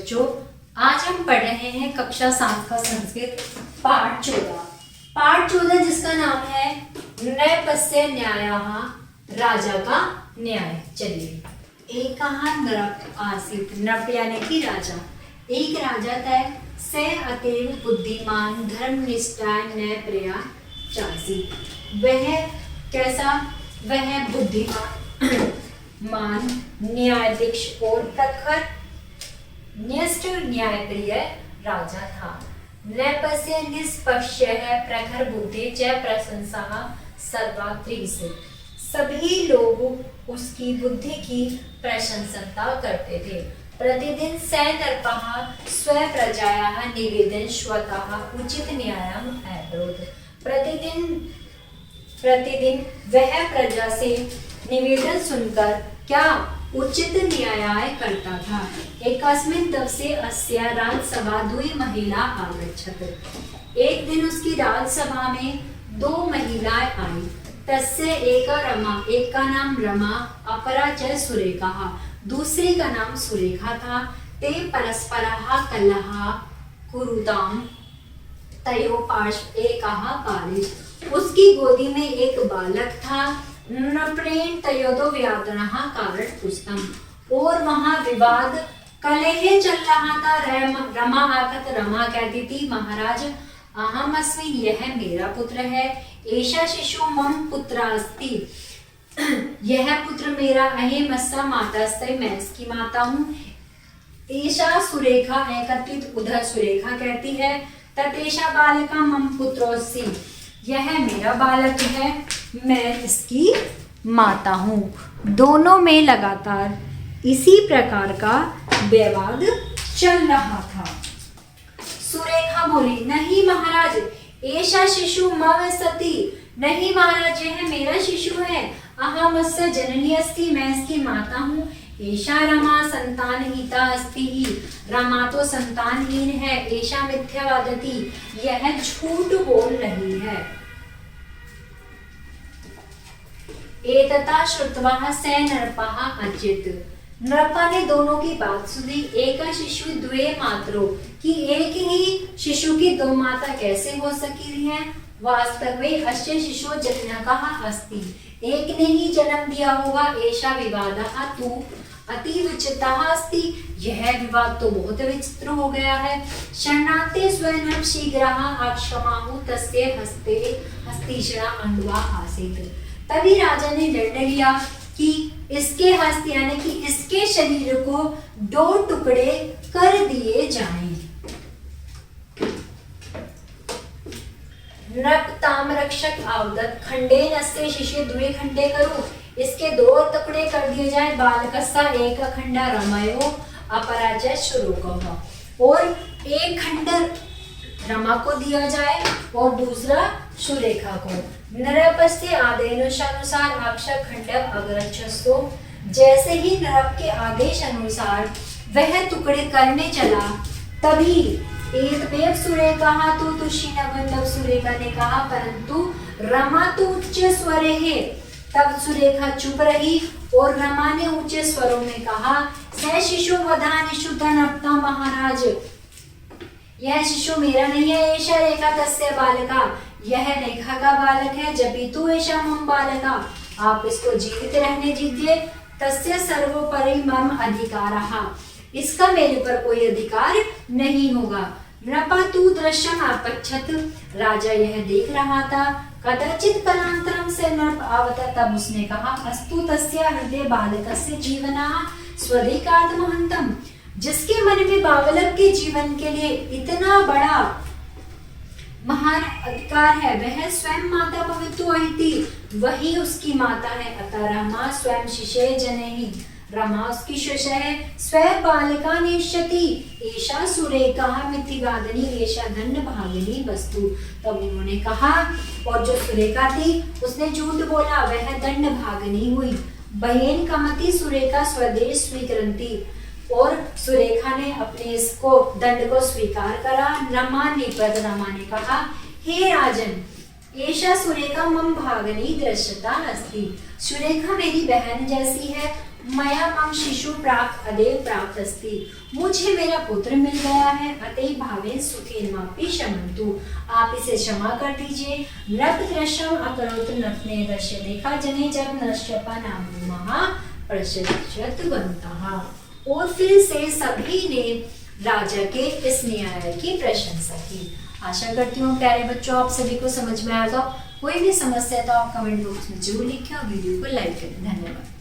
बच्चों, आज हम पढ़ रहे हैं कक्षा 7 का संस्कृत पाठ 14। पाठ 14 जिसका नाम है नृपस्य न्यायः, राजा का न्याय। चलिए, एक नृप आसीत, नृप यानी कि राजा। एक राजा था, से अतीव बुद्धिमान धर्मनिष्ठा न्यायप्रिया चासीत। वह कैसा? वह बुद्धिमान न्यायाधीश और प्रखर निष्ठ न्यायप्रिय राजा था। नृपस्य निष्पक्ष है, प्रखर बुद्धि च प्रशंसा सर्वात्रिस। सभी लोग उसकी बुद्धि की प्रशंसा करते थे। प्रतिदिन स नृपः स्व प्रजायाः निवेदन स्वतः उचित न्यायम् अकरोत्। प्रतिदिन वह प्रजा से निवेदन सुनकर क्या उचित न्याय करता था। एकस्मिन् दिवसे अस्य राज्यसभा द्वि महिला आगच्छत्। एक दिन उसकी राज्यसभा में 2 महिलाएं आई। तस्य एक रमा, एक का नाम रमा, अपरा च सुरेखा, दूसरी का नाम सुरेखा था। ते परस्परः कलहः कुरुताम् तयोः पार्श्वे एकः बालः। उसकी गोदी में एक बालक था। नृपेण तयोः व्याधनः कारण पुस्तम। और वहां विवाद कलह चल रहा था। रमा आकर रमा कहती थी, महाराज अहम अस्मि, यह मेरा पुत्र है। एषा शिशु मम पुत्र अस्ति, यह पुत्र मेरा। अहेमस्सा मातास्ते, मैं इसकी माता हूँ। एषा सुरेखा एकत्रित, उधर सुरेखा कहती है, ततेषा बालिका मम पुत्रोऽसि, यह मेरा बालक है, मैं इसकी माता हूँ। दोनों में लगातार इसी प्रकार का विवाद चल रहा था। सुरेखा बोली, नहीं महाराज, ऐसा शिशु मम सती, नहीं महाराज यह मेरा शिशु है। अहमस्य जननी अस्ति, मैं इसकी माता हूँ। ऐसा रमा संतानहीता अस्ति ही, रमा तो संतानहीन है। ऐसा मिथ्या वदति, यह झूठ बोल रही है। एतता श्रुत्वा स नृपः अचित। नृपा ने दोनों की बात सुनी। एक शिशु द्वे मातरो, कि एक ही शिशु की 2 माता कैसे हो सकी है। वास्तवे अस्य शिशु जनकः अस्ति, एक ने ही जन्म दिया होगा। ऐसा विवादः तु अति विचित्रः अस्ति, यह विवाद तो बहुत विचित्र हो गया है। शरणार्थे स्वयं शीघ्रः अक्षमाहु तस्य हस्ते हस्तीषणा अंडवा आसीत्। तभी राजा ने निर्णय लिया कि इसके हस्त यानी कि इसके शरीर को 2 टुकड़े कर दिए जाएं। नृप ताम रक्षक आवदत खंडेन अस्य शिशु द्वे खंडे करो, इसके 2 टुकड़े कर दिए जाए। बालकस्सा एक खंड रमयो अपराजय शुरुकः, और एक खंड रमा को दिया जाए और दूसरा सुरेखा को। नृपस्य आदेशानुसार अक्षर खंड अग्रच्छस्तो, जैसे ही नृप के आदेश अनुसार वह टुकड़े करने चला, तभी एक सुरेखा तो तुष्यिनवं, सुरेखा ने कहा, परंतु रमा तो उच्च स्वर है। तब सुरेखा चुप रही और रमा ने ऊंचे स्वरों में कहा, स शिशु वधानिषु धनप्ता महाराज, यह शिशु मेरा नहीं है। ऐसा रेखा तस्य बालका, यह रेखा का बालक है। जबी तू ऐसा मम बालका, आप इसको जीवित रहने दीजिए। तस्य सर्वोपरि मम अधिकारः, इसका मेरे पर कोई अधिकार नहीं होगा। नृपा तु दृश्यम आपच्छत, राजा यह देख रहा था। कदाचित कालांतरम से नृप आवता, तब उसने कहा, अस्तु तस्य हृदय बालकस्य जीवनः स्वधिकार्तमहंतम, जिसके मन में बालक के जीवन के लिए इतना बड़ा महान अधिकार है, वह स्वयं माता भवितुर्इति, वही उसकी माता है। अतः रमा स्वयं शिशे जनयि, रमा उसकी शिशु है। स्व बालिका निश्चति, ऐसा सुरेखा मिथिवादिनी, ऐसा दंड भागिनी वस्तु। तब उन्होंने कहा, और जो सुरेखा थी उसने झूठ बोला, वह दंड भागिनी हुई। बहेन कमति सुरेखा स्वदेश स्वीकृति, और सुरेखा ने अपने इसको दंड को स्वीकार करा। रमा ने कहा, हे राजन, ऐसा सुरेखा मम भागनी दृश्यता अस्ति, सुरेखा मेरी बहन जैसी है मया मम शिशु प्राप्त अदेव प्राप्त अस्ति, मुझे मेरा पुत्र मिल गया है, अतः भावेन सुखेन मापि शमन्तु, आप इसे क्षमा कर दीजिए। नृपत्रशम अकरोत नटने दश्य, देखा जने जब नश्यपा नाम महा प्रशस्त बनता। और फिर से सभी ने राजा के इस न्याय की प्रशंसा की। आशा करती हूँ प्यारे बच्चों आप सभी को समझ में आएगा। कोई भी समस्या तो आप कमेंट बॉक्स में जरूर लिखें और वीडियो को लाइक करें। धन्यवाद।